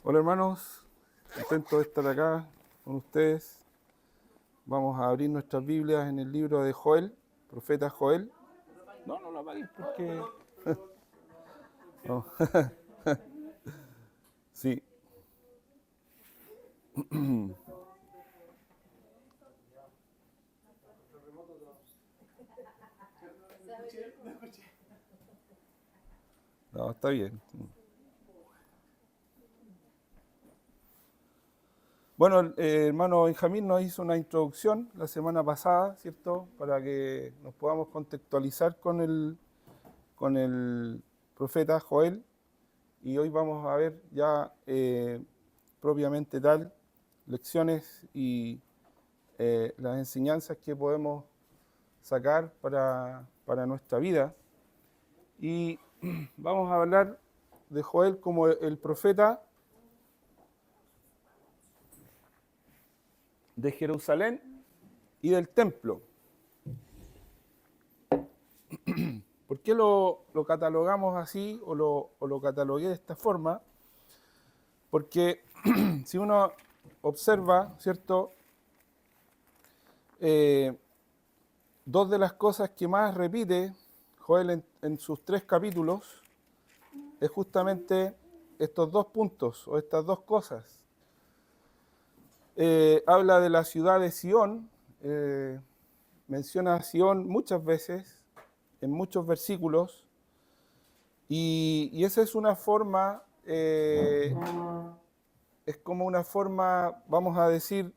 Hola hermanos, contento de estar acá con ustedes. Vamos a abrir nuestras Biblias en el libro de Joel, profeta Joel. No, no lo apagues porque... No. Sí, no, está bien. Bueno, el hermano Benjamín nos hizo una introducción la semana pasada, ¿cierto? Para que nos podamos contextualizar con el profeta Joel. Y hoy vamos a ver ya propiamente tal lecciones y las enseñanzas que podemos sacar para nuestra vida. Y vamos a hablar de Joel como el profeta de Jerusalén y del templo. ¿Por qué lo catalogamos así o lo catalogué de esta forma? Porque si uno observa, ¿cierto? Eh, Dos de las cosas que más repite Joel en sus 3 capítulos es justamente estos 2 puntos o estas 2 cosas. Habla de la ciudad de Sión, menciona a Sión muchas veces, en muchos versículos, y esa es una forma, es como una forma, vamos a decir,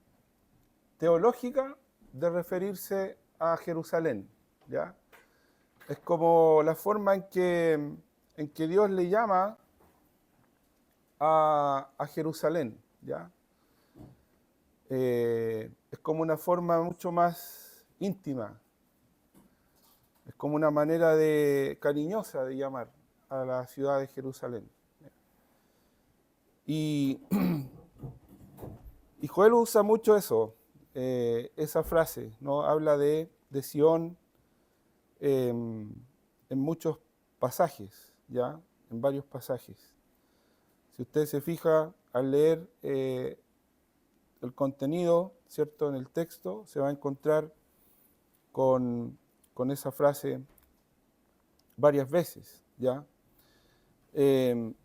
teológica de referirse a Jerusalén, ¿ya? Es como la forma en que Dios le llama a Jerusalén, ¿ya? Es como una forma mucho más íntima, es como una manera cariñosa de llamar a la ciudad de Jerusalén. Y, y Joel usa mucho eso, esa frase, ¿no? Habla de Sión en muchos pasajes, ¿ya? En varios pasajes. Si usted se fija al leer el contenido, ¿cierto? En el texto, se va a encontrar con, con esa frase varias veces, ¿ya? Eh,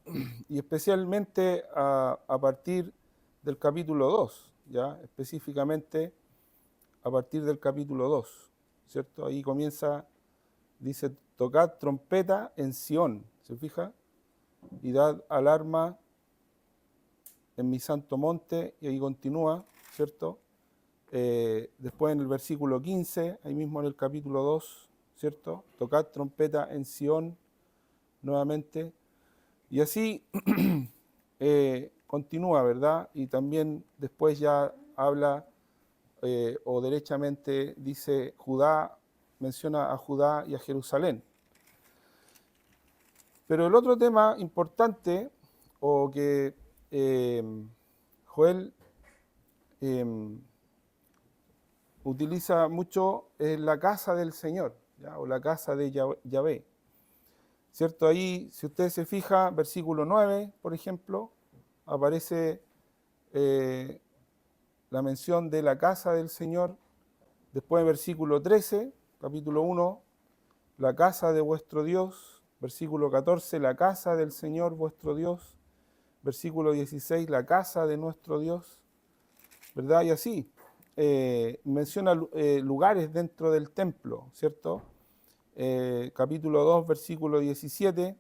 y especialmente a partir del capítulo 2, ¿ya? Específicamente a partir del capítulo 2, ¿cierto? Ahí comienza, dice, tocad trompeta en Sión, ¿se fija? Y dad alarma en mi santo monte, y ahí continúa, ¿cierto? Después en el versículo 15, ahí mismo en el capítulo 2, ¿cierto? Tocad trompeta en Sión nuevamente. Y así continúa, ¿verdad? Y también después ya habla o derechamente dice Judá, menciona a Judá y a Jerusalén. Pero el otro tema importante o que Joel eh, utiliza mucho es la casa del Señor, ¿ya? O la casa de Yahvé. ¿Cierto? Ahí, si usted se fija, versículo 9, por ejemplo, aparece eh, la mención de la casa del Señor. Después, versículo 13, capítulo 1, la casa de vuestro Dios. Versículo 14, la casa del Señor vuestro Dios. Versículo 16, la casa de nuestro Dios. ¿Verdad? Y así. Menciona lugares dentro del templo, ¿cierto? Capítulo 2, versículo 17,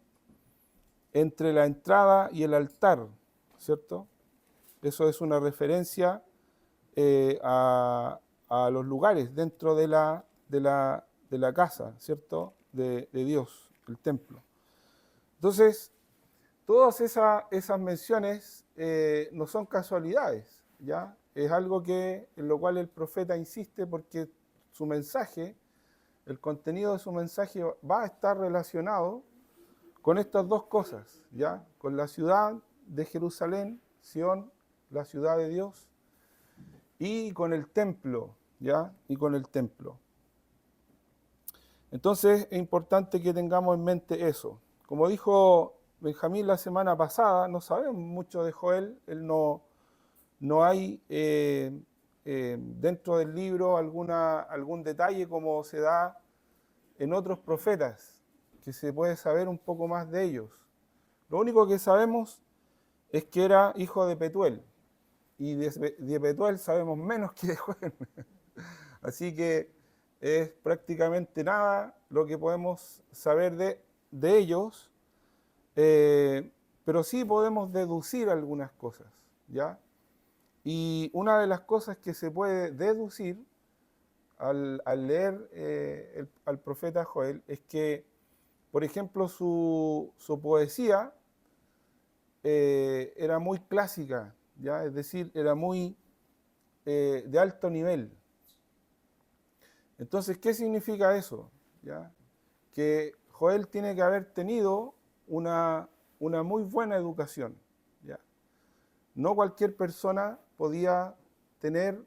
entre la entrada y el altar, ¿cierto? Eso es una referencia a los lugares dentro de la casa, ¿cierto? De Dios, el templo. Entonces, todas esas menciones no son casualidades, ¿ya? Es algo en lo cual el profeta insiste porque su mensaje, el contenido de su mensaje va a estar relacionado con estas 2 cosas, ¿ya? Con la ciudad de Jerusalén, Sión, la ciudad de Dios, y con el templo, ¿ya? Y con el templo. Entonces es importante que tengamos en mente eso. Como dijo Benjamín la semana pasada, no sabemos mucho de Joel, él no hay dentro del libro algún detalle como se da en otros profetas, que se puede saber un poco más de ellos. Lo único que sabemos es que era hijo de Petuel, y de Petuel sabemos menos que de Joel. Así que es prácticamente nada lo que podemos saber de ellos, pero sí podemos deducir algunas cosas, ¿ya? Y una de las cosas que se puede deducir al leer al profeta Joel es que, por ejemplo, su poesía era muy clásica, ¿ya? Es decir, era muy de alto nivel. Entonces, ¿qué significa eso? ¿Ya? Que Joel tiene que haber tenido una muy buena educación, ¿ya? No cualquier persona podía tener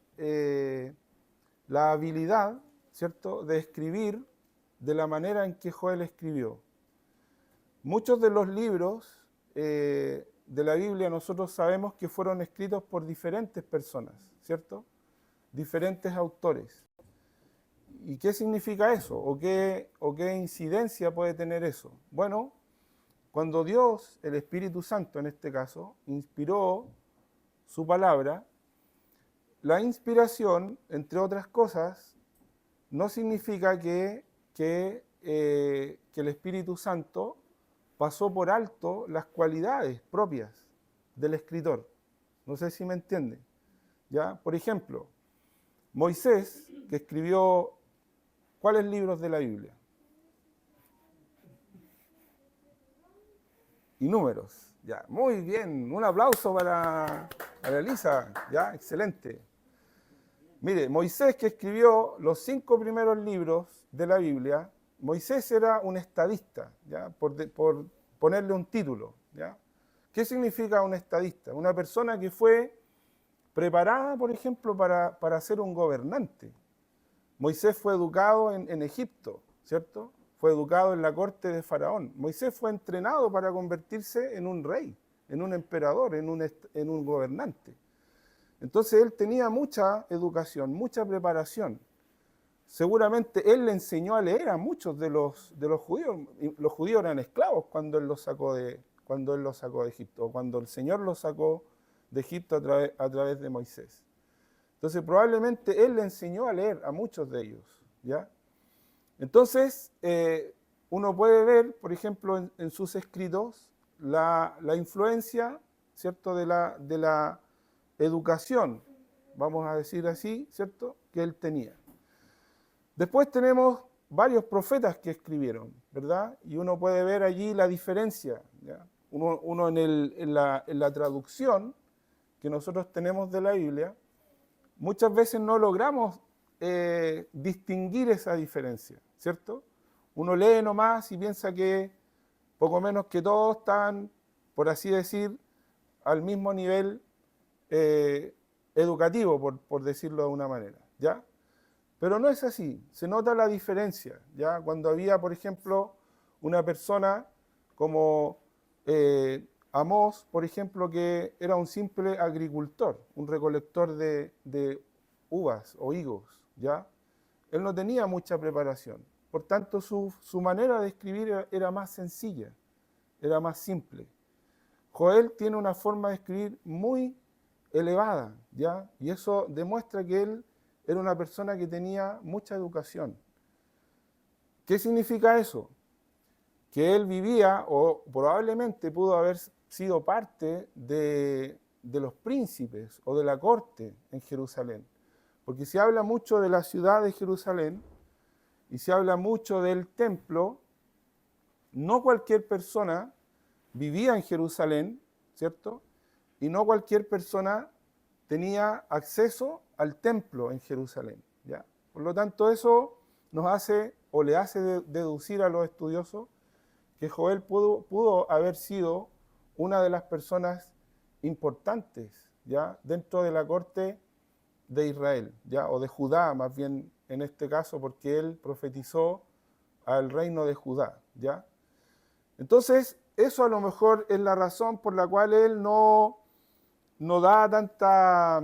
la habilidad, ¿cierto?, de escribir de la manera en que Joel escribió. Muchos de los libros de la Biblia nosotros sabemos que fueron escritos por diferentes personas, ¿cierto? Diferentes autores. ¿Y qué significa eso? ¿O qué incidencia puede tener eso? Bueno, cuando Dios, el Espíritu Santo en este caso, inspiró su palabra, la inspiración, entre otras cosas, no significa que el Espíritu Santo pasó por alto las cualidades propias del escritor. No sé si me entiende. ¿Ya? Por ejemplo, Moisés, que escribió ¿cuáles libros de la Biblia? Y números. Ya, muy bien. Un aplauso para Elisa. Ya, excelente. Mire, Moisés, que escribió los 5 primeros libros de la Biblia, Moisés era un estadista, ¿ya? Por ponerle un título, ¿ya? ¿Qué significa un estadista? Una persona que fue preparada, por ejemplo, para ser un gobernante. Moisés fue educado en Egipto, ¿cierto? Fue educado en la corte de Faraón. Moisés fue entrenado para convertirse en un rey, en un emperador, en un gobernante. Entonces él tenía mucha educación, mucha preparación. Seguramente él le enseñó a leer a muchos de los judíos. Los judíos eran esclavos cuando él los sacó de Egipto, o cuando el Señor los sacó de Egipto a través de Moisés. Entonces probablemente él le enseñó a leer a muchos de ellos, ¿ya? Entonces uno puede ver, por ejemplo, en sus escritos la influencia, ¿cierto?, de la educación, vamos a decir así, ¿cierto?, que él tenía. Después tenemos varios profetas que escribieron, ¿verdad? Y uno puede ver allí la diferencia, ¿ya? Uno en la traducción que nosotros tenemos de la Biblia, muchas veces no logramos distinguir esa diferencia, ¿cierto? Uno lee nomás y piensa que poco menos que todos están, por así decir, al mismo nivel educativo, por decirlo de una manera, ¿ya? Pero no es así, se nota la diferencia, ¿ya? Cuando había, por ejemplo, una persona como Amós, por ejemplo, que era un simple agricultor, un recolector de uvas o higos, ¿ya? Él no tenía mucha preparación, por tanto su manera de escribir era más sencilla, era más simple. Joel tiene una forma de escribir muy elevada, ¿ya? Y eso demuestra que él era una persona que tenía mucha educación. ¿Qué significa eso? Que él vivía, o probablemente pudo haber sido parte de los príncipes o de la corte en Jerusalén. Porque se habla mucho de la ciudad de Jerusalén y se habla mucho del templo. No cualquier persona vivía en Jerusalén, ¿cierto? Y no cualquier persona tenía acceso al templo en Jerusalén, ¿ya? Por lo tanto, eso nos hace o le hace deducir a los estudiosos que Joel pudo haber sido una de las personas importantes, ¿ya?, dentro de la corte de Israel, ¿ya?, o de Judá, más bien en este caso, porque él profetizó al reino de Judá, ¿ya? Entonces, eso a lo mejor es la razón por la cual él no da tanta,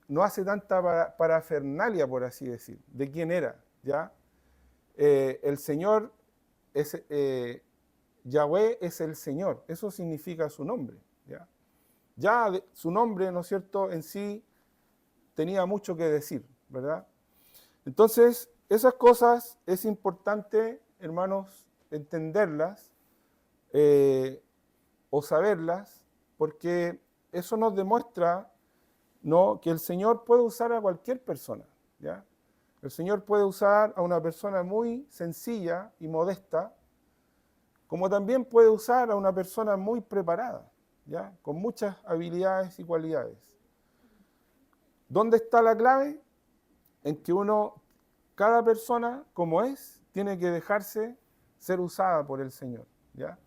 no hace tanta parafernalia, por así decir, de quién era, ¿ya? El Señor es, Yahweh es el Señor, eso significa su nombre, ¿ya? Ya su nombre, ¿no es cierto?, en sí tenía mucho que decir, ¿verdad? Entonces, esas cosas es importante, hermanos, entenderlas o saberlas, porque eso nos demuestra, ¿no?, que el Señor puede usar a cualquier persona, ¿ya? El Señor puede usar a una persona muy sencilla y modesta, como también puede usar a una persona muy preparada, ¿ya?, con muchas habilidades y cualidades. ¿Dónde está la clave? En que cada persona como es, tiene que dejarse ser usada por el Señor, ¿ya?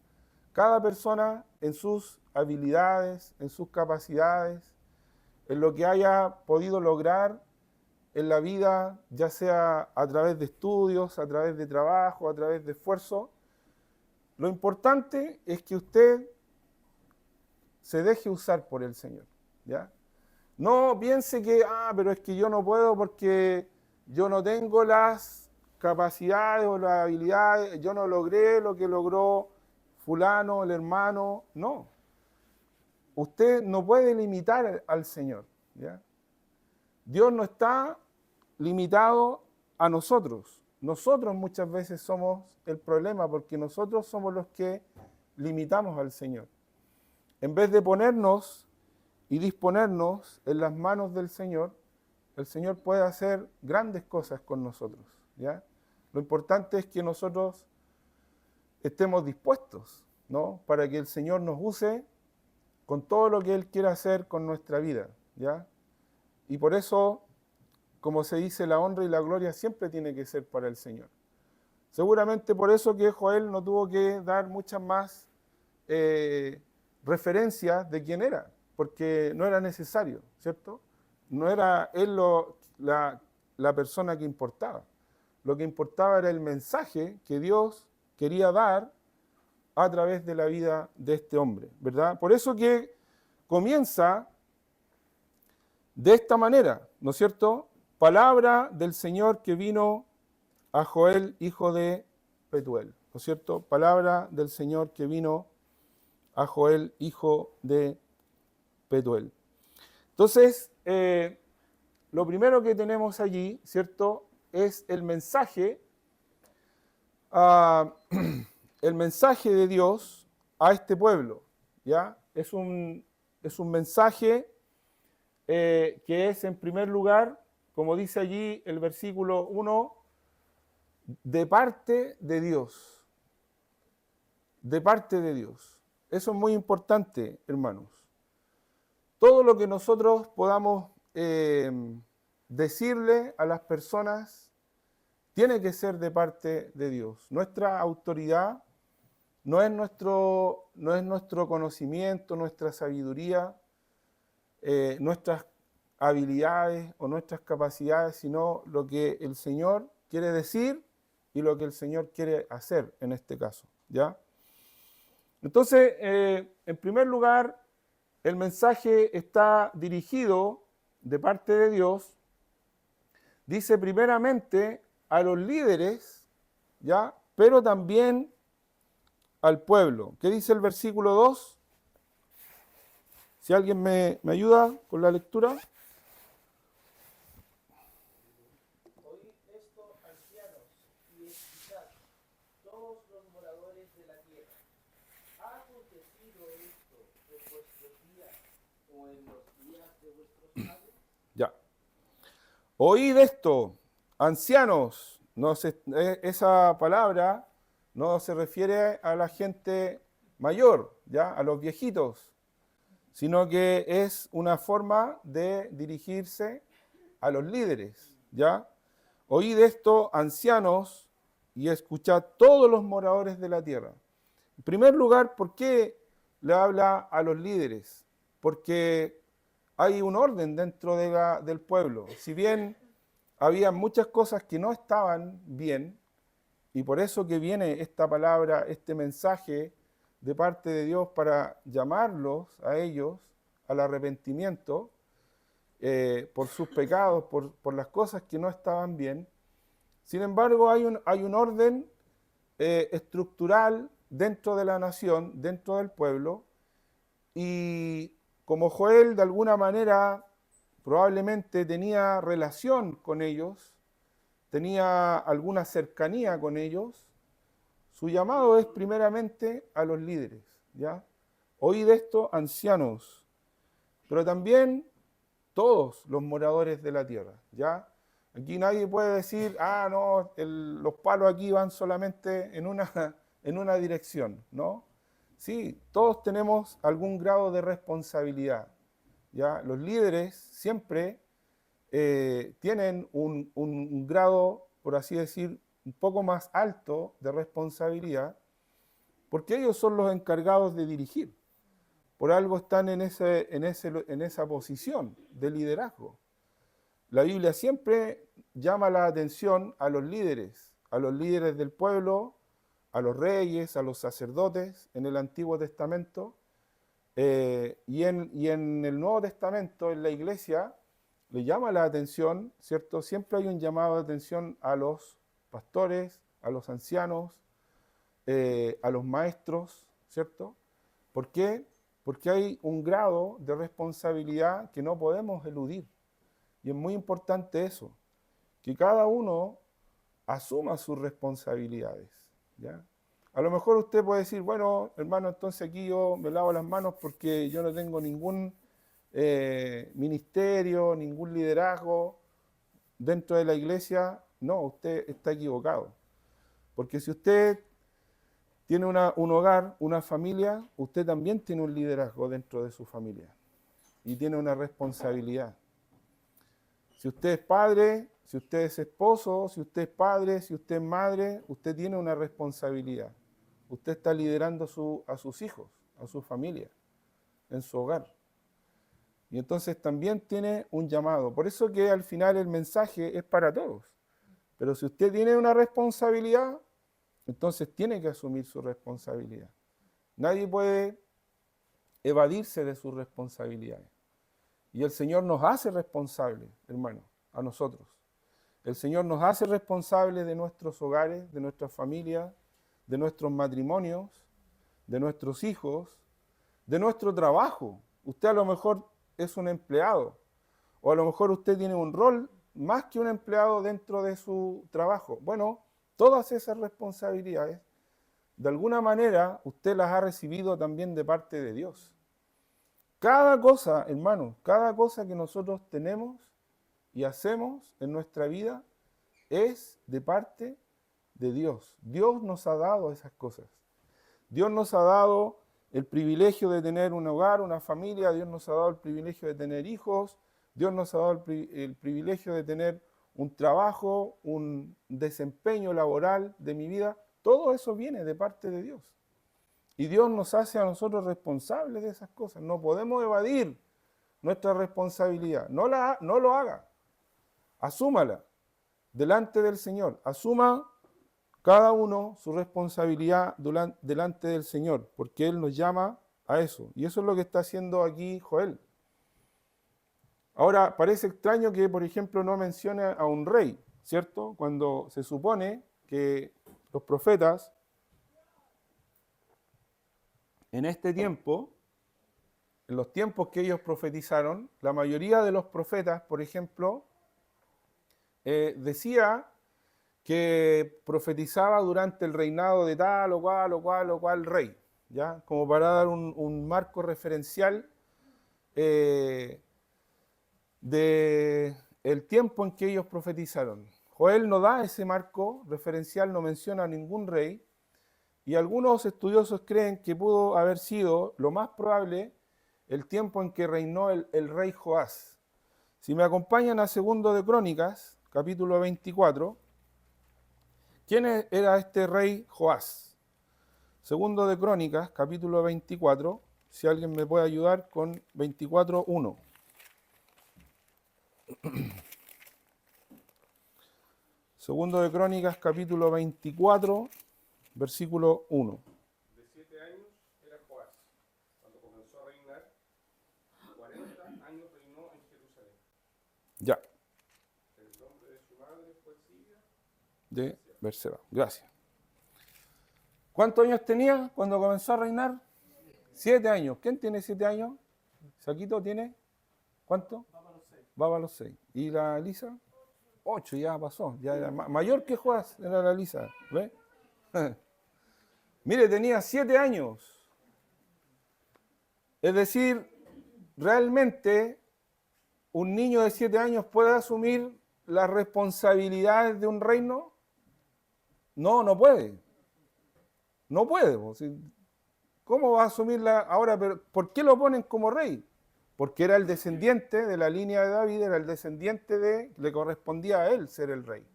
Cada persona en sus habilidades, en sus capacidades, en lo que haya podido lograr en la vida, ya sea a través de estudios, a través de trabajo, a través de esfuerzo, lo importante es que usted se deje usar por el Señor, ¿ya? No piense que, pero es que yo no puedo porque yo no tengo las capacidades o las habilidades, yo no logré lo que logró fulano, el hermano. No. Usted no puede limitar al Señor, ¿ya? Dios no está limitado a nosotros. Nosotros muchas veces somos el problema porque nosotros somos los que limitamos al Señor. En vez de ponernos y disponernos en las manos del Señor, el Señor puede hacer grandes cosas con nosotros, ¿ya? Lo importante es que nosotros estemos dispuestos, ¿no?, para que el Señor nos use con todo lo que Él quiera hacer con nuestra vida, ¿ya? Y por eso, como se dice, la honra y la gloria siempre tiene que ser para el Señor. Seguramente por eso que Joel no tuvo que dar muchas más referencias de quién era, porque no era necesario, ¿cierto? No era él la persona que importaba. Lo que importaba era el mensaje que Dios quería dar a través de la vida de este hombre, ¿verdad? Por eso que comienza de esta manera, ¿no es cierto? Palabra del Señor que vino a Joel, hijo de Petuel, ¿no es cierto? Palabra del Señor que vino a Joel, hijo de Petuel. Entonces, lo primero que tenemos allí, ¿cierto?, es el mensaje, el mensaje de Dios a este pueblo, ¿ya? Es un mensaje que es, en primer lugar, como dice allí el versículo 1, de parte de Dios. De parte de Dios. Eso es muy importante, hermanos. Todo lo que nosotros podamos decirle a las personas tiene que ser de parte de Dios. Nuestra autoridad no es nuestro conocimiento, nuestra sabiduría, nuestras habilidades o nuestras capacidades, sino lo que el Señor quiere decir y lo que el Señor quiere hacer en este caso, ¿ya? Entonces, en primer lugar, el mensaje está dirigido de parte de Dios, dice primeramente a los líderes, ¿ya?, pero también al pueblo. ¿Qué dice el versículo 2? Si alguien me ayuda con la lectura. Oíd esto, ancianos, y escuchad, todos los moradores de la tierra. ¿Ha acontecido esto en vuestros días o en los días de vuestros padres? Ya. Oíd esto, ancianos. Esa palabra no se refiere a la gente mayor, ¿ya?, a los viejitos, sino que es una forma de dirigirse a los líderes, ¿ya? Oíd esto, ancianos, y escuchad todos los moradores de la tierra. En primer lugar, ¿por qué le habla a los líderes? Porque hay un orden dentro del pueblo. Si bien había muchas cosas que no estaban bien, y por eso que viene esta palabra, este mensaje de parte de Dios para llamarlos a ellos al arrepentimiento por sus pecados, por las cosas que no estaban bien. Sin embargo, hay un orden estructural dentro de la nación, dentro del pueblo, y como Joel de alguna manera probablemente tenía relación con ellos, tenía alguna cercanía con ellos, su llamado es primeramente a los líderes, ¿ya? Oíd esto, ancianos, pero también todos los moradores de la tierra, ¿ya? Aquí nadie puede decir, no, los palos aquí van solamente en una dirección, ¿no? Sí, todos tenemos algún grado de responsabilidad, ¿ya? Los líderes siempre tienen un grado, por así decir, un poco más alto de responsabilidad, porque ellos son los encargados de dirigir. Por algo están en esa posición de liderazgo. La Biblia siempre llama la atención a los líderes del pueblo, a los reyes, a los sacerdotes en el Antiguo Testamento, y en el Nuevo Testamento, en la iglesia, le llama la atención, ¿cierto? Siempre hay un llamado de atención a los pastores, a los ancianos, a los maestros, ¿cierto? ¿Por qué? Porque hay un grado de responsabilidad que no podemos eludir. Y es muy importante eso, que cada uno asuma sus responsabilidades, ¿ya? A lo mejor usted puede decir, bueno, hermano, entonces aquí yo me lavo las manos porque yo no tengo ningún ministerio, ningún liderazgo dentro de la iglesia. No, usted está equivocado. Porque si usted tiene un hogar, una familia, usted también tiene un liderazgo dentro de su familia y tiene una responsabilidad. Si usted es padre, si usted es esposo, si usted es padre, si usted es madre, usted tiene una responsabilidad. Usted está liderando a sus hijos, a su familia, en su hogar. Y entonces también tiene un llamado. Por eso que al final el mensaje es para todos. Pero si usted tiene una responsabilidad, entonces tiene que asumir su responsabilidad. Nadie puede evadirse de sus responsabilidades. Y el Señor nos hace responsables, hermano, a nosotros. El Señor nos hace responsables de nuestros hogares, de nuestras familias, de nuestros matrimonios, de nuestros hijos, de nuestro trabajo. Usted a lo mejor es un empleado, o a lo mejor usted tiene un rol más que un empleado dentro de su trabajo. Bueno, todas esas responsabilidades, de alguna manera, usted las ha recibido también de parte de Dios. Cada cosa, hermano, cada cosa que nosotros tenemos y hacemos en nuestra vida es de parte de Dios. Dios nos ha dado esas cosas. Dios nos ha dado el privilegio de tener un hogar, una familia. Dios nos ha dado el privilegio de tener hijos. Dios nos ha dado el privilegio de tener un trabajo, un desempeño laboral de mi vida. Todo eso viene de parte de Dios. Y Dios nos hace a nosotros responsables de esas cosas. No podemos evadir nuestra responsabilidad. No lo haga. Asúmala delante del Señor. Asuma cada uno su responsabilidad delante del Señor, porque Él nos llama a eso. Y eso es lo que está haciendo aquí Joel. Ahora, parece extraño que, por ejemplo, no mencione a un rey, ¿cierto? Cuando se supone que los profetas en este tiempo, en los tiempos que ellos profetizaron, la mayoría de los profetas, por ejemplo, decía que profetizaba durante el reinado de tal o cual rey, ¿ya? Como para dar un marco referencial de el tiempo en que ellos profetizaron. Joel no da ese marco referencial, no menciona a ningún rey, y algunos estudiosos creen que pudo haber sido, lo más probable, el tiempo en que reinó el rey Joás. Si me acompañan a Segundo de Crónicas, capítulo 24, ¿quién era este rey Joás? Segundo de Crónicas, capítulo 24, si alguien me puede ayudar con 24:1. Segundo de Crónicas, capítulo 24, versículo 1. De 7 años reinar, 40 años reinó en Jerusalén. Ya, El nombre de su madre fue Siria. de Berseba. Gracias. ¿Cuántos años tenía cuando comenzó a reinar? 7 años. ¿Quién tiene 7 años? ¿Saquito tiene? ¿Cuánto? Va para los 6. ¿Y la Elisa? 8, ya pasó. Ya era mayor que Joás, era la Elisa. ¿Ve? Mire, tenía 7 años. Es decir, realmente un niño de 7 años puede asumir las responsabilidades de un reino. No, no puede. No puede. ¿Cómo va a asumirla ahora? Pero ¿por qué lo ponen como rey? Porque era el descendiente de la línea de David, era el descendiente le correspondía a él ser el rey.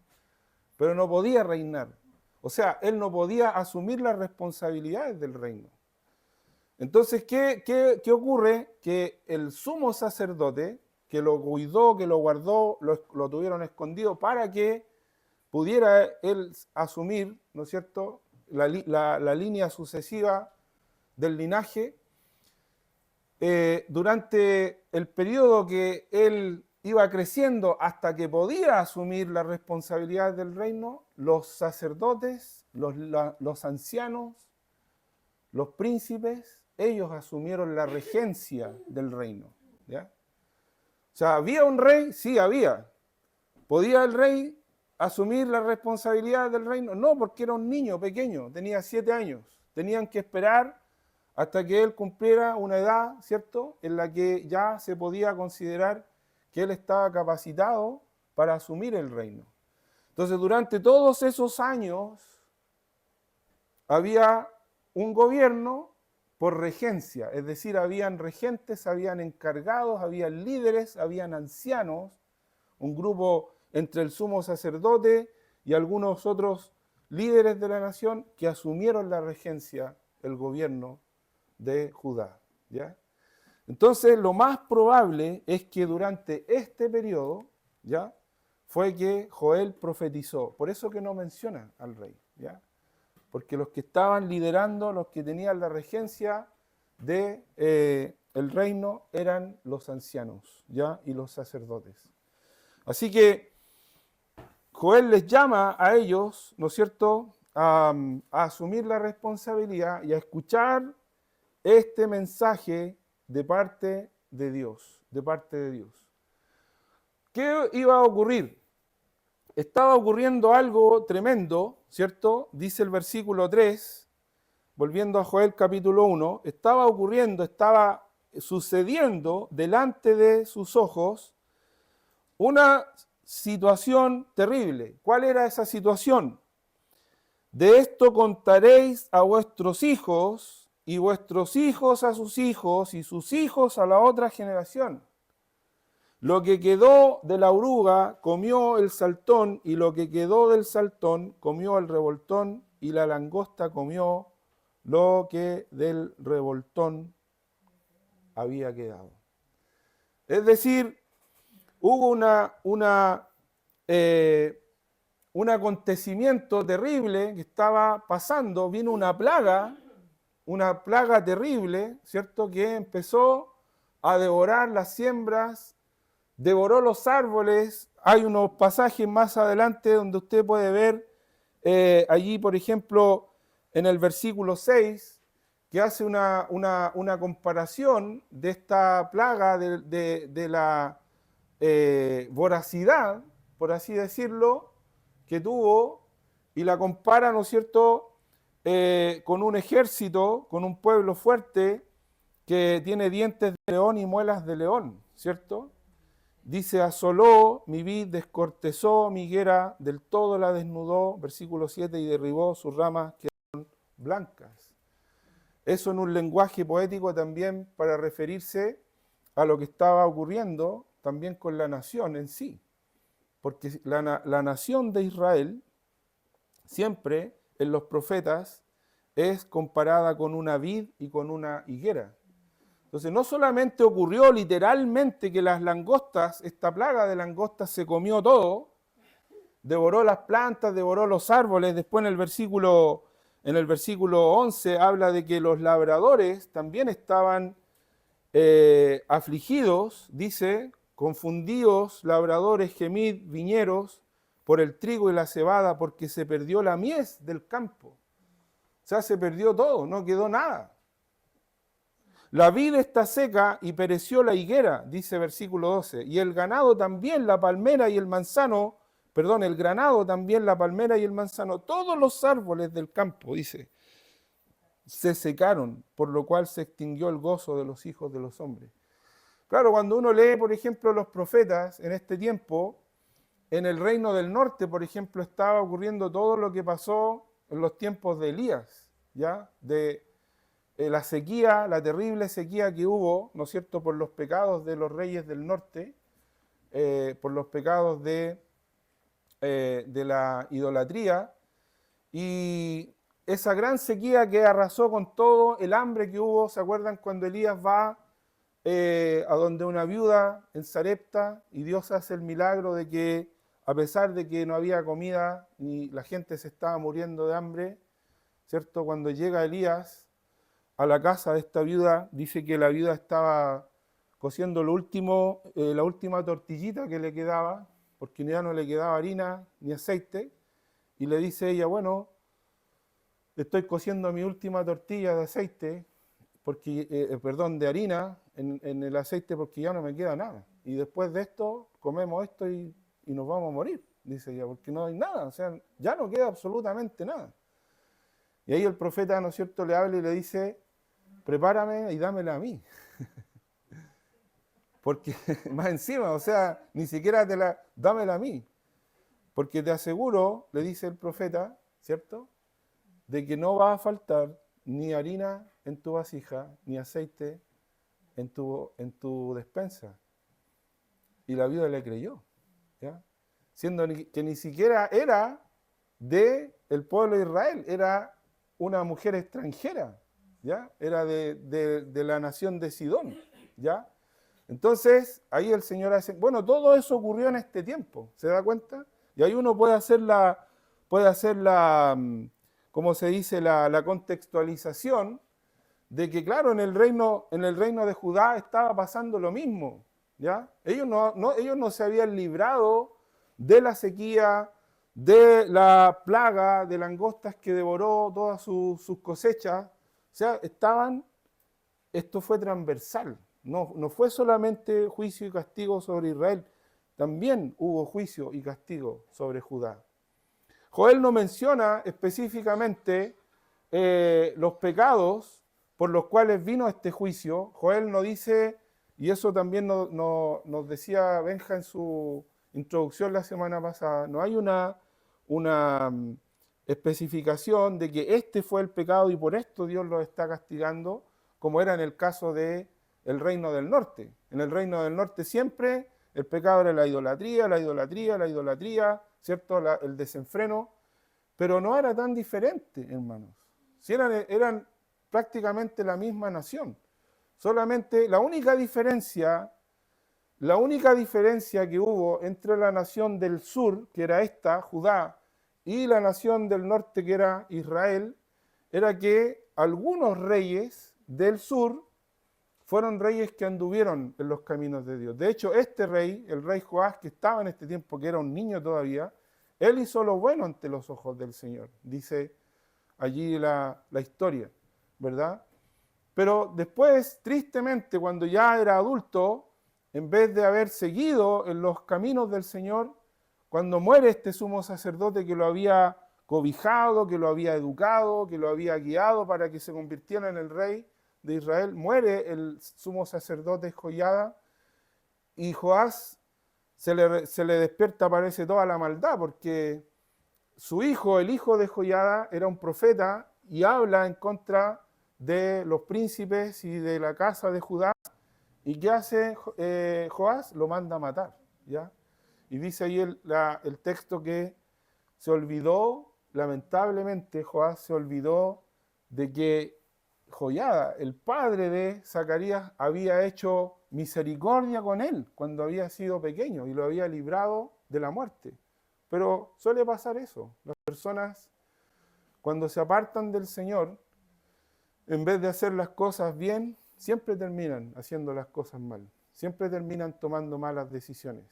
Pero no podía reinar. O sea, él no podía asumir las responsabilidades del reino. Entonces, ¿qué ocurre? Que el sumo sacerdote, que lo cuidó, que lo guardó, lo tuvieron escondido para que pudiera él asumir, ¿no es cierto?, la línea sucesiva del linaje, durante el periodo que él iba creciendo hasta que podía asumir la responsabilidad del reino, los sacerdotes, los ancianos, los príncipes, ellos asumieron la regencia del reino. ¿Ya? O sea, ¿había un rey? Sí, había. ¿Podía el rey asumir la responsabilidad del reino? No, porque era un niño pequeño, tenía 7 años. Tenían que esperar hasta que él cumpliera una edad, ¿cierto?, en la que ya se podía considerar que él estaba capacitado para asumir el reino. Entonces, durante todos esos años había un gobierno por regencia, es decir, habían regentes, habían encargados, habían líderes, habían ancianos, un grupo entre el sumo sacerdote y algunos otros líderes de la nación que asumieron la regencia, el gobierno de Judá. ¿Ya? Entonces, lo más probable es que durante este periodo, ¿ya?, fue que Joel profetizó. Por eso que no menciona al rey, ¿ya? Porque los que estaban liderando, los que tenían la regencia de el reino eran los ancianos, ¿ya?, y los sacerdotes. Así que Joel les llama a ellos, ¿no es cierto?, a asumir la responsabilidad y a escuchar este mensaje de parte de Dios, de parte de Dios. ¿Qué iba a ocurrir? Estaba ocurriendo algo tremendo, ¿cierto? Dice el versículo 3, volviendo a Joel capítulo 1, estaba sucediendo delante de sus ojos una situación terrible. ¿Cuál era esa situación? De esto contaréis a vuestros hijos, y vuestros hijos a sus hijos, y sus hijos a la otra generación. Lo que quedó de la oruga comió el saltón, y lo que quedó del saltón comió el revoltón, y la langosta comió lo que del revoltón había quedado. Es decir, hubo un acontecimiento terrible que estaba pasando, vino una plaga terrible, ¿cierto?, que empezó a devorar las siembras, devoró los árboles. Hay unos pasajes más adelante donde usted puede ver, allí, por ejemplo, en el versículo 6, que hace una comparación de esta plaga, de la voracidad, por así decirlo, que tuvo, y la compara, ¿no es cierto?, con un ejército, con un pueblo fuerte que tiene dientes de león y muelas de león, ¿cierto? Dice, asoló mi vid, descortezó mi higuera, del todo la desnudó, versículo 7, y derribó sus ramas que eran blancas. Eso en un lenguaje poético también para referirse a lo que estaba ocurriendo también con la nación en sí. Porque la nación de Israel siempre en los profetas es comparada con una vid y con una higuera. Entonces no solamente ocurrió literalmente que las langostas, esta plaga de langostas se comió todo, devoró las plantas, devoró los árboles. Después en el versículo 11 habla de que los labradores también estaban afligidos, dice, confundidos, labradores, gemid, viñeros, por el trigo y la cebada, porque se perdió la mies del campo. O sea, se perdió todo, no quedó nada. La vid está seca y pereció la higuera, dice versículo 12, y el ganado también, la palmera y el manzano, perdón, el granado también, la palmera y el manzano, todos los árboles del campo, dice, se secaron, por lo cual se extinguió el gozo de los hijos de los hombres. Claro, cuando uno lee, por ejemplo, los profetas en este tiempo, en el reino del norte, por ejemplo, estaba ocurriendo todo lo que pasó en los tiempos de Elías, ¿ya? De la sequía, la terrible sequía que hubo, ¿no es cierto?, por los pecados de los reyes del norte, por los pecados de la idolatría, y esa gran sequía que arrasó con todo el hambre que hubo. ¿Se acuerdan cuando Elías va a donde una viuda en Sarepta y Dios hace el milagro de que a pesar de que no había comida y la gente se estaba muriendo de hambre, ¿cierto? Cuando llega Elías a la casa de esta viuda, dice que la viuda estaba cociendo la última tortillita que le quedaba, porque ya no le quedaba harina ni aceite, y le dice ella, bueno, estoy cociendo mi última tortilla de aceite, de harina en el aceite porque ya no me queda nada. Y después de esto, comemos esto y nos vamos a morir, dice ella, porque no hay nada, o sea, ya no queda absolutamente nada. Y ahí el profeta, ¿no es cierto?, le habla y le dice, prepárame y dámela a mí. Porque más encima, o sea, ni siquiera dámela a mí. Porque te aseguro, le dice el profeta, ¿cierto?, de que no va a faltar ni harina en tu vasija, ni aceite en tu despensa. Y la viuda le creyó, ¿ya? Siendo que ni siquiera era del pueblo de Israel, era una mujer extranjera, ¿ya? Era de la nación de Sidón, ¿ya? Entonces, ahí el Señor hace, bueno, todo eso ocurrió en este tiempo, ¿se da cuenta? Y ahí uno puede hacer ¿cómo se dice? La contextualización de que, claro, en el reino de Judá estaba pasando lo mismo, ¿ya? Ellos no se habían librado de la sequía, de la plaga de langostas que devoró todas sus cosechas. O sea, esto fue transversal, no fue solamente juicio y castigo sobre Israel, también hubo juicio y castigo sobre Judá. Joel no menciona específicamente los pecados por los cuales vino este juicio. Joel no dice, y eso también nos decía Benja en su introducción la semana pasada, no hay una especificación de que este fue el pecado y por esto Dios lo está castigando, como era en el caso del reino del norte. En el reino del norte siempre el pecado era la idolatría, ¿cierto? El desenfreno, pero no era tan diferente, hermanos. Si eran prácticamente la misma nación. Solamente la única diferencia que hubo entre la nación del sur, que era esta, Judá, y la nación del norte, que era Israel, era que algunos reyes del sur fueron reyes que anduvieron en los caminos de Dios. De hecho, este rey, el rey Joás, que estaba en este tiempo, que era un niño todavía, él hizo lo bueno ante los ojos del Señor, dice allí la historia, ¿verdad? Pero después, tristemente, cuando ya era adulto, en vez de haber seguido en los caminos del Señor, cuando muere este sumo sacerdote que lo había cobijado, que lo había educado, que lo había guiado para que se convirtiera en el rey de Israel, muere el sumo sacerdote Joiada y Joás se le despierta, parece, toda la maldad, porque su hijo, el hijo de Joiada, era un profeta y habla en contra de los príncipes y de la casa de Judá. ¿Y qué hace Joás? Lo manda a matar, ¿ya? Y dice ahí el texto que se olvidó, lamentablemente, Joás se olvidó de que Joiada, el padre de Zacarías, había hecho misericordia con él cuando había sido pequeño y lo había librado de la muerte. Pero suele pasar eso. Las personas, cuando se apartan del Señor, en vez de hacer las cosas bien, siempre terminan haciendo las cosas mal, siempre terminan tomando malas decisiones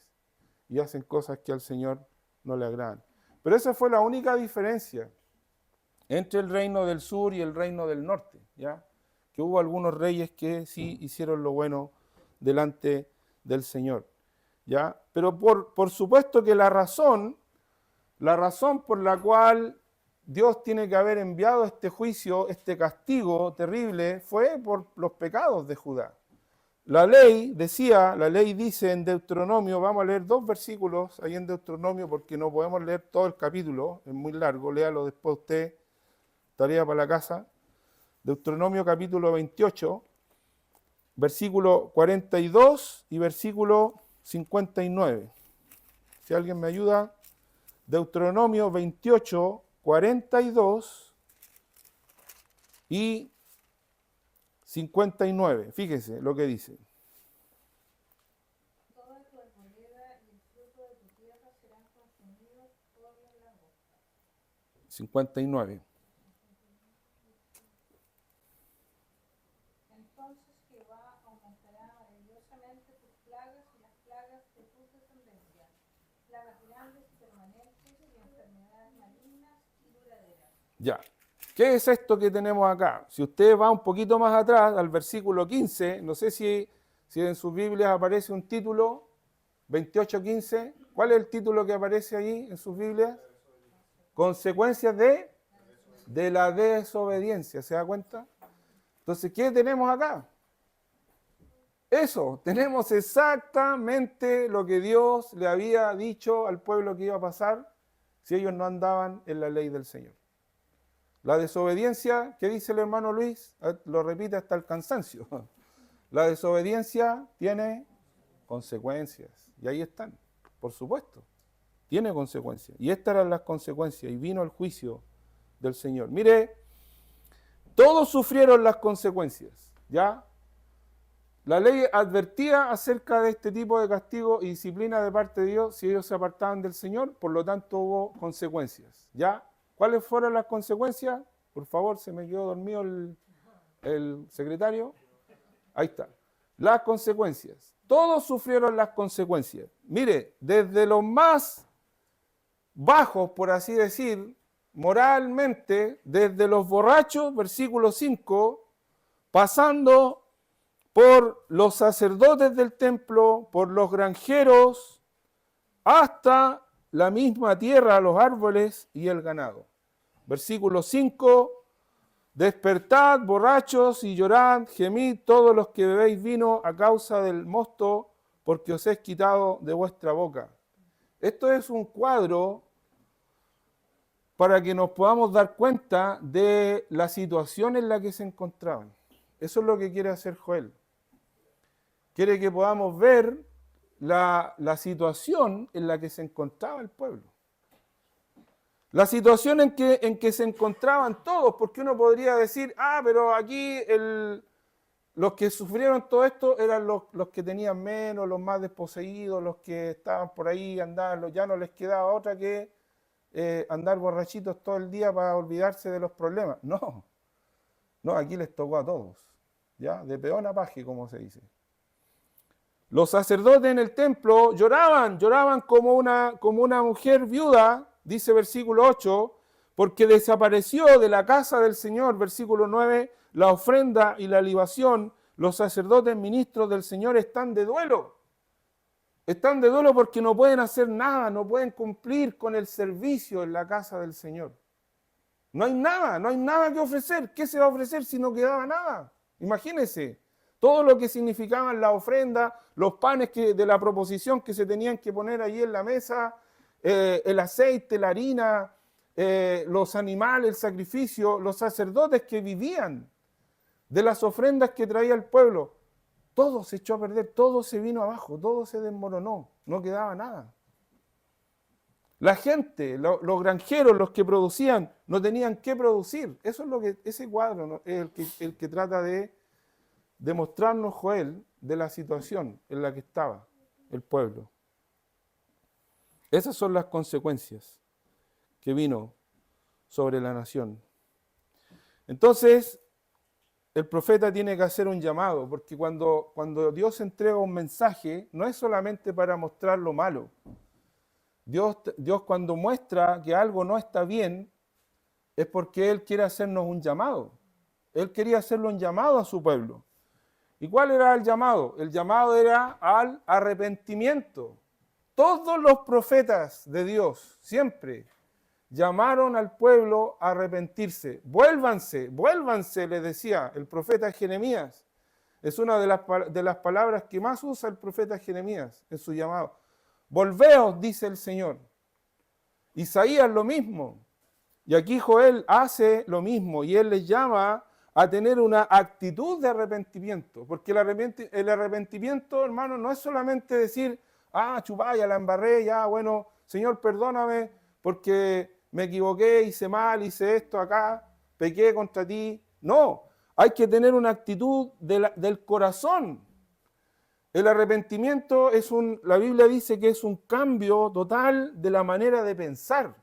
y hacen cosas que al Señor no le agradan. Pero esa fue la única diferencia entre el reino del sur y el reino del norte, ¿ya? Que hubo algunos reyes que sí hicieron lo bueno delante del Señor, ¿ya? Pero por supuesto que la razón por la cual Dios tiene que haber enviado este juicio, este castigo terrible, fue por los pecados de Judá. La ley dice en Deuteronomio, vamos a leer 2 versículos ahí en Deuteronomio porque no podemos leer todo el capítulo, es muy largo, léalo después usted, tarea para la casa. Deuteronomio capítulo 28, versículo 42 y versículo 59. Si alguien me ayuda, Deuteronomio 28, 42 y 59. Fíjese lo que dice. Toda tu arboleda y el fruto de tu tierra serán consumidos por las langostas. 59. Entonces Jehová aumentará maravillosamente tus plagas y las plagas de tus descendencias, plagas grandes y permanentes y enfermedades malignas y duraderas. Ya. ¿Qué es esto que tenemos acá? Si usted va un poquito más atrás, al versículo 15, no sé si en sus Biblias aparece un título, 28:15. ¿Cuál es el título que aparece ahí en sus Biblias? Consecuencias de la desobediencia, ¿se da cuenta? Entonces, ¿qué tenemos acá? Eso, tenemos exactamente lo que Dios le había dicho al pueblo que iba a pasar si ellos no andaban en la ley del Señor. La desobediencia, ¿qué dice el hermano Luis? Lo repite hasta el cansancio. La desobediencia tiene consecuencias. Y ahí están, por supuesto. Tiene consecuencias. Y estas eran las consecuencias. Y vino el juicio del Señor. Mire, todos sufrieron las consecuencias. ¿Ya? La ley advertía acerca de este tipo de castigo y disciplina de parte de Dios si ellos se apartaban del Señor. Por lo tanto, hubo consecuencias. ¿Ya? ¿Cuáles fueron las consecuencias? Por favor, se me quedó dormido el secretario. Ahí está. Las consecuencias. Todos sufrieron las consecuencias. Mire, desde los más bajos, por así decir, moralmente, desde los borrachos, versículo 5, pasando por los sacerdotes del templo, por los granjeros, hasta la misma tierra, los árboles y el ganado. Versículo 5, despertad, borrachos, y llorad, gemid todos los que bebéis vino a causa del mosto, porque os es quitado de vuestra boca. Esto es un cuadro para que nos podamos dar cuenta de la situación en la que se encontraban. Eso es lo que quiere hacer Joel. Quiere que podamos ver la situación en la que se encontraba el pueblo. La situación en que se encontraban todos, porque uno podría decir, pero aquí los que sufrieron todo esto eran los que tenían menos, los más desposeídos, los que estaban por ahí, andaban, ya no les quedaba otra que andar borrachitos todo el día para olvidarse de los problemas. No, aquí les tocó a todos, ¿ya? De peón a paje, como se dice. Los sacerdotes en el templo lloraban como una mujer viuda, dice versículo 8, porque desapareció de la casa del Señor, versículo 9, la ofrenda y la libación. Los sacerdotes ministros del Señor están de duelo. Están de duelo porque no pueden hacer nada, no pueden cumplir con el servicio en la casa del Señor. No hay nada que ofrecer. ¿Qué se va a ofrecer si no quedaba nada? Imagínense. Todo lo que significaban la ofrenda, los panes de la proposición que se tenían que poner allí en la mesa, el aceite, la harina, los animales, el sacrificio, los sacerdotes que vivían de las ofrendas que traía el pueblo. Todo se echó a perder, todo se vino abajo, todo se desmoronó, no quedaba nada. La gente, los granjeros, los que producían, no tenían qué producir. Eso es lo que ese cuadro, ¿no?, es el que trata de demostrarnos Joel de la situación en la que estaba el pueblo. Esas son las consecuencias que vino sobre la nación. Entonces, el profeta tiene que hacer un llamado, porque cuando Dios entrega un mensaje, no es solamente para mostrar lo malo. Dios cuando muestra que algo no está bien, es porque Él quiere hacernos un llamado. Él quería hacerle un llamado a su pueblo. ¿Y cuál era el llamado? El llamado era al arrepentimiento. Todos los profetas de Dios, siempre, llamaron al pueblo a arrepentirse. Vuélvanse, vuélvanse, le decía el profeta Jeremías. Es una de las palabras que más usa el profeta Jeremías en su llamado. Volveos, dice el Señor. Isaías lo mismo. Y aquí Joel hace lo mismo y él les llama a tener una actitud de arrepentimiento. Porque el arrepentimiento, hermano, no es solamente decir, chupaya, la embarré, ya, bueno, Señor, perdóname porque me equivoqué, hice mal, hice esto acá, pequé contra ti. No, hay que tener una actitud del corazón. El arrepentimiento la Biblia dice que es un cambio total de la manera de pensar.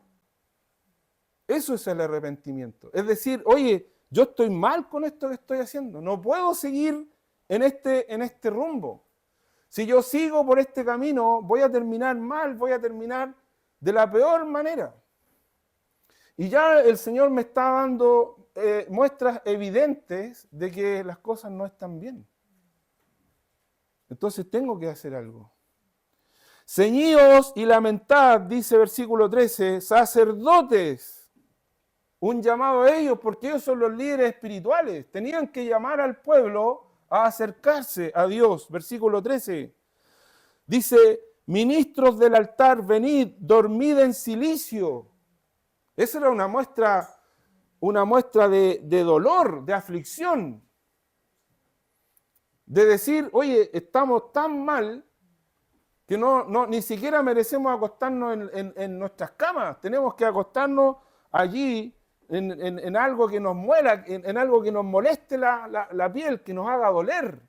Eso es el arrepentimiento. Es decir, oye, yo estoy mal con esto que estoy haciendo. No puedo seguir en este rumbo. Si yo sigo por este camino, voy a terminar mal, voy a terminar de la peor manera. Y ya el Señor me está dando muestras evidentes de que las cosas no están bien. Entonces tengo que hacer algo. Ceñíos y lamentad, dice versículo 13, sacerdotes. Un llamado a ellos, porque ellos son los líderes espirituales. Tenían que llamar al pueblo a acercarse a Dios. Versículo 13. Dice, ministros del altar, venid, dormid en cilicio. Esa era una muestra de dolor, de aflicción. De decir, oye, estamos tan mal que ni siquiera merecemos acostarnos en nuestras camas. Tenemos que acostarnos allí en algo que nos muela, en algo que nos moleste la piel, que nos haga doler.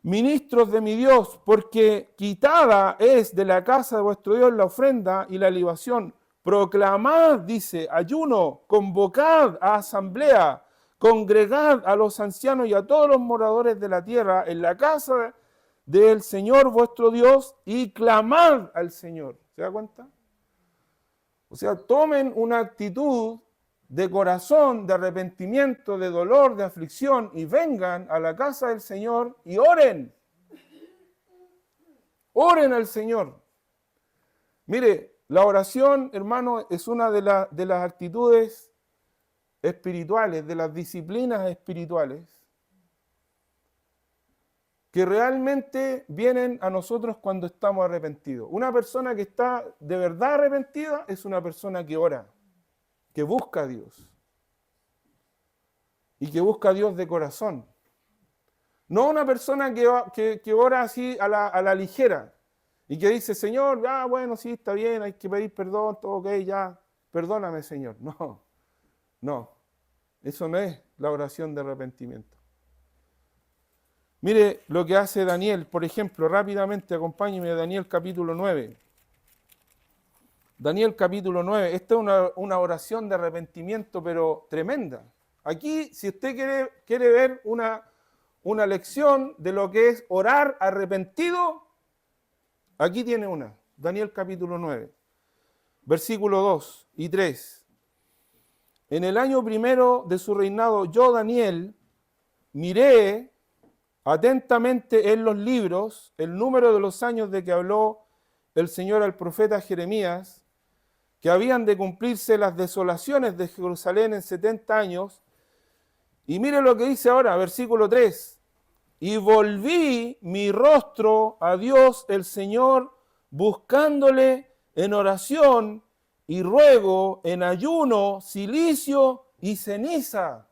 Ministros de mi Dios, porque quitada es de la casa de vuestro Dios la ofrenda y la libación. Proclamad, dice, ayuno, convocad a asamblea, congregad a los ancianos y a todos los moradores de la tierra en la casa del Señor vuestro Dios y clamad al Señor. ¿Se da cuenta? O sea, tomen una actitud de corazón, de arrepentimiento, de dolor, de aflicción y vengan a la casa del Señor y oren. Oren al Señor. Mire, la oración, hermano, es una de las actitudes espirituales, de las disciplinas espirituales que realmente vienen a nosotros cuando estamos arrepentidos. Una persona que está de verdad arrepentida es una persona que ora, que busca a Dios y que busca a Dios de corazón. No una persona que ora así a la ligera y que dice, Señor, bueno, sí, está bien, hay que pedir perdón, todo ok, ya, perdóname, Señor. No, eso no es la oración de arrepentimiento. Mire lo que hace Daniel, por ejemplo, rápidamente, acompáñeme a Daniel capítulo 9. Daniel capítulo 9, esta es una oración de arrepentimiento, pero tremenda. Aquí, si usted quiere ver una lección de lo que es orar arrepentido, aquí tiene una. Daniel capítulo 9, versículo 2 y 3. En el año primero de su reinado, yo, Daniel, miré atentamente en los libros el número de los años de que habló el Señor al profeta Jeremías, que habían de cumplirse las desolaciones de Jerusalén en 70 años. Y mire lo que dice ahora, versículo 3. Y volví mi rostro a Dios el Señor, buscándole en oración y ruego, en ayuno, cilicio y ceniza.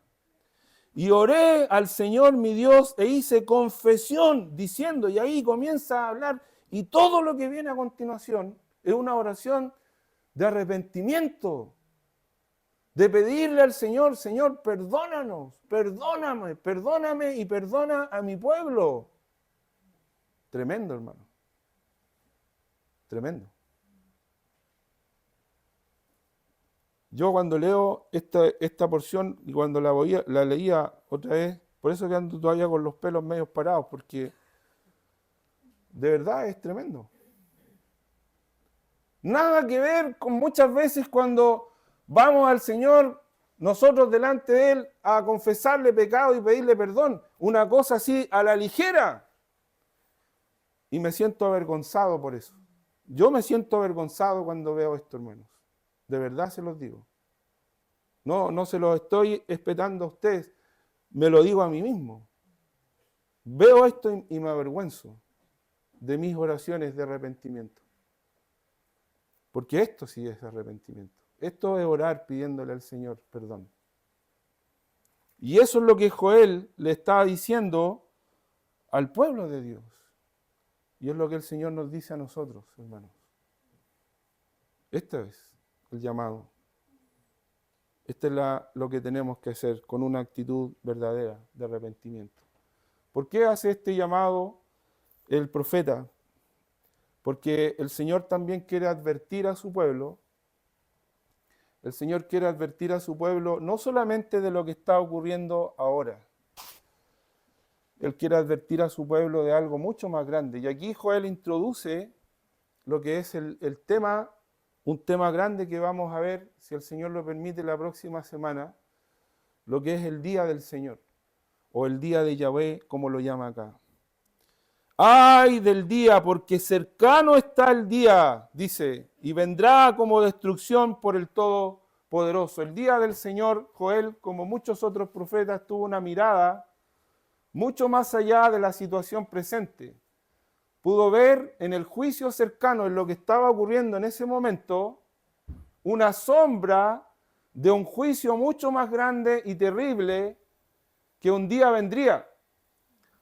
Y oré al Señor mi Dios e hice confesión, diciendo, y ahí comienza a hablar, y todo lo que viene a continuación es una oración de arrepentimiento, de pedirle al Señor, Señor, perdónanos, perdóname y perdona a mi pueblo. Tremendo, hermano. Tremendo. Yo cuando leo esta porción y cuando la leía otra vez, por eso que ando todavía con los pelos medios parados, porque de verdad es tremendo. Nada que ver con muchas veces cuando vamos al Señor, nosotros delante de Él, a confesarle pecado y pedirle perdón. Una cosa así a la ligera. Y me siento avergonzado por eso. Yo me siento avergonzado cuando veo esto, hermanos. De verdad se los digo. No se los estoy espetando a ustedes. Me lo digo a mí mismo. Veo esto y me avergüenzo de mis oraciones de arrepentimiento. Porque esto sí es arrepentimiento. Esto es orar pidiéndole al Señor perdón. Y eso es lo que Joel le estaba diciendo al pueblo de Dios. Y es lo que el Señor nos dice a nosotros, hermanos. Este es el llamado. Este es lo que tenemos que hacer con una actitud verdadera de arrepentimiento. ¿Por qué hace este llamado el profeta? Porque el Señor también quiere advertir a su pueblo. El Señor quiere advertir a su pueblo no solamente de lo que está ocurriendo ahora. Él quiere advertir a su pueblo de algo mucho más grande. Y aquí Joel introduce lo que es el tema, un tema grande que vamos a ver, si el Señor lo permite, la próxima semana, lo que es el día del Señor, o el día de Yahvé, como lo llama acá. ¡Ay del día! Porque cercano está el día, dice, y vendrá como destrucción por el Todopoderoso. El día del Señor, Joel, como muchos otros profetas, tuvo una mirada mucho más allá de la situación presente. Pudo ver en el juicio cercano, en lo que estaba ocurriendo en ese momento, una sombra de un juicio mucho más grande y terrible que un día vendría,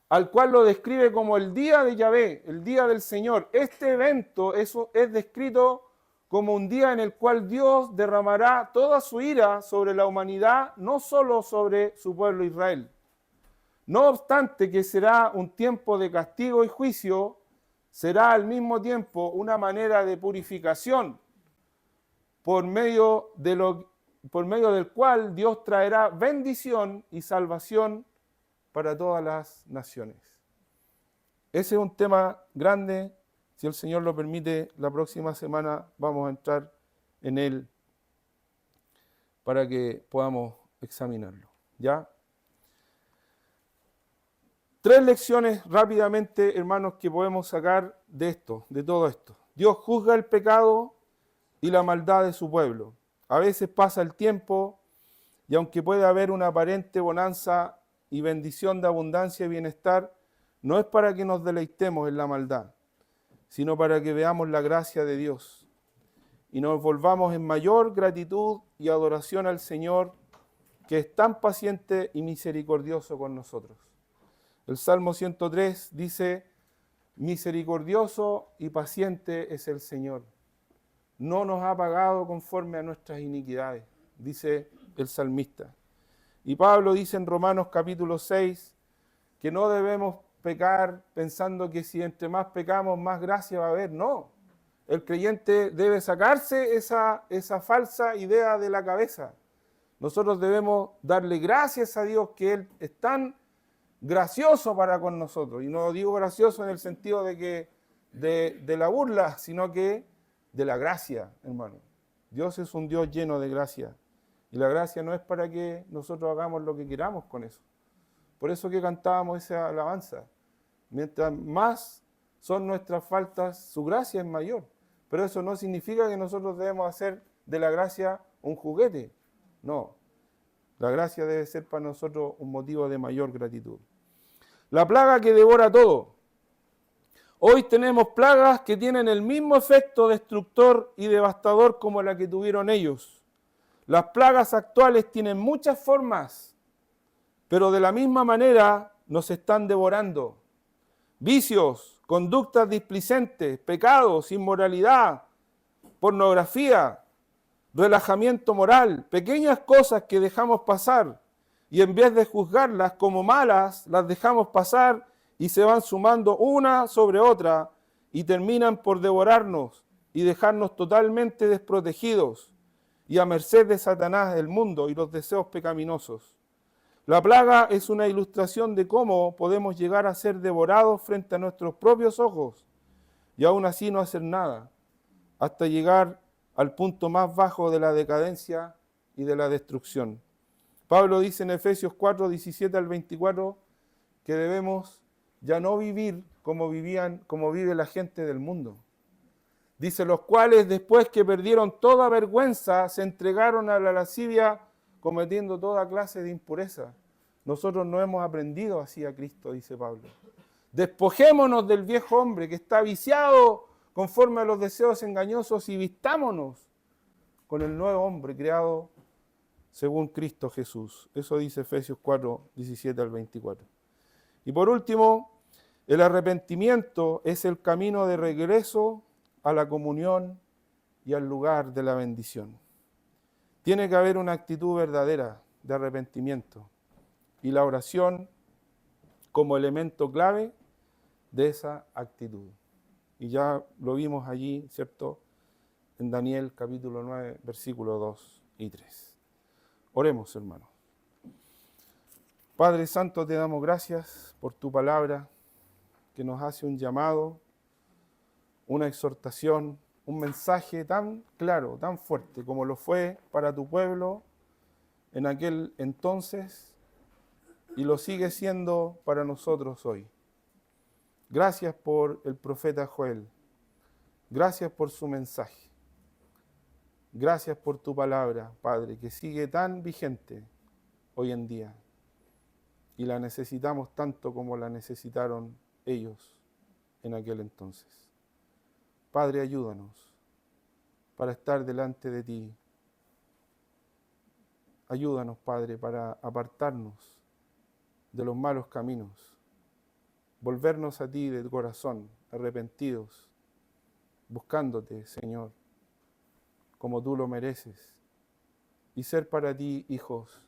al cual lo describe como el día de Yahvé, el día del Señor. Este evento es descrito como un día en el cual Dios derramará toda su ira sobre la humanidad, no solo sobre su pueblo Israel. No obstante que será un tiempo de castigo y juicio, será al mismo tiempo una manera de purificación por medio del cual Dios traerá bendición y salvación para todas las naciones. Ese es un tema grande. Si el Señor lo permite, la próxima semana vamos a entrar en él para que podamos examinarlo. ¿Ya? 3 lecciones rápidamente, hermanos, que podemos sacar de esto, de todo esto. Dios juzga el pecado y la maldad de su pueblo. A veces pasa el tiempo y aunque puede haber una aparente bonanza y bendición de abundancia y bienestar, no es para que nos deleitemos en la maldad, sino para que veamos la gracia de Dios y nos volvamos en mayor gratitud y adoración al Señor, que es tan paciente y misericordioso con nosotros. El Salmo 103 dice, misericordioso y paciente es el Señor. No nos ha pagado conforme a nuestras iniquidades, dice el salmista. Y Pablo dice en Romanos capítulo 6 que no debemos pecar pensando que si entre más pecamos, más gracia va a haber. No, el creyente debe sacarse esa falsa idea de la cabeza. Nosotros debemos darle gracias a Dios que Él es tan gracioso para con nosotros. Y no digo gracioso en el sentido de que de la burla, sino que de la gracia, hermano. Dios es un Dios lleno de gracia. Y la gracia no es para que nosotros hagamos lo que queramos con eso. Por eso que cantábamos esa alabanza. Mientras más son nuestras faltas, su gracia es mayor. Pero eso no significa que nosotros debemos hacer de la gracia un juguete. No. La gracia debe ser para nosotros un motivo de mayor gratitud. La plaga que devora todo. Hoy tenemos plagas que tienen el mismo efecto destructor y devastador como la que tuvieron ellos. Las plagas actuales tienen muchas formas, pero de la misma manera nos están devorando. Vicios, conductas displicentes, pecados, inmoralidad, pornografía, relajamiento moral, pequeñas cosas que dejamos pasar y en vez de juzgarlas como malas, las dejamos pasar y se van sumando una sobre otra y terminan por devorarnos y dejarnos totalmente desprotegidos. y a merced de Satanás, el mundo y los deseos pecaminosos. La plaga es una ilustración de cómo podemos llegar a ser devorados frente a nuestros propios ojos y aún así no hacer nada, hasta llegar al punto más bajo de la decadencia y de la destrucción. Pablo dice en Efesios 4, 17 al 24, que debemos ya no vivir como vive la gente del mundo. Dice, los cuales después que perdieron toda vergüenza, se entregaron a la lascivia cometiendo toda clase de impureza. Nosotros no hemos aprendido así a Cristo, dice Pablo. Despojémonos del viejo hombre que está viciado conforme a los deseos engañosos y vistámonos con el nuevo hombre creado según Cristo Jesús. Eso dice Efesios 4, 17 al 24. Y por último, el arrepentimiento es el camino de regreso a la comunión y al lugar de la bendición. Tiene que haber una actitud verdadera de arrepentimiento y la oración como elemento clave de esa actitud. Y ya lo vimos allí, ¿cierto? En Daniel capítulo 9, versículos 2 y 3. Oremos, hermanos. Padre Santo, te damos gracias por tu palabra que nos hace un llamado, una exhortación, un mensaje tan claro, tan fuerte como lo fue para tu pueblo en aquel entonces y lo sigue siendo para nosotros hoy. Gracias por el profeta Joel. Gracias por su mensaje. Gracias por tu palabra, Padre, que sigue tan vigente hoy en día. Y la necesitamos tanto como la necesitaron ellos en aquel entonces. Padre, ayúdanos para estar delante de ti. Ayúdanos, Padre, para apartarnos de los malos caminos, volvernos a ti de corazón, arrepentidos, buscándote, Señor, como tú lo mereces, y ser para ti hijos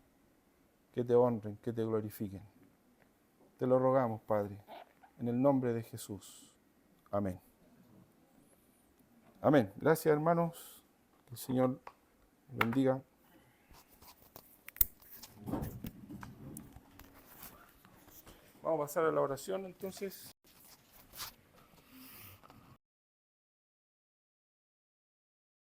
que te honren, que te glorifiquen. Te lo rogamos, Padre, en el nombre de Jesús. Amén. Amén. Gracias, hermanos. Que el Señor bendiga. Vamos a pasar a la oración, entonces.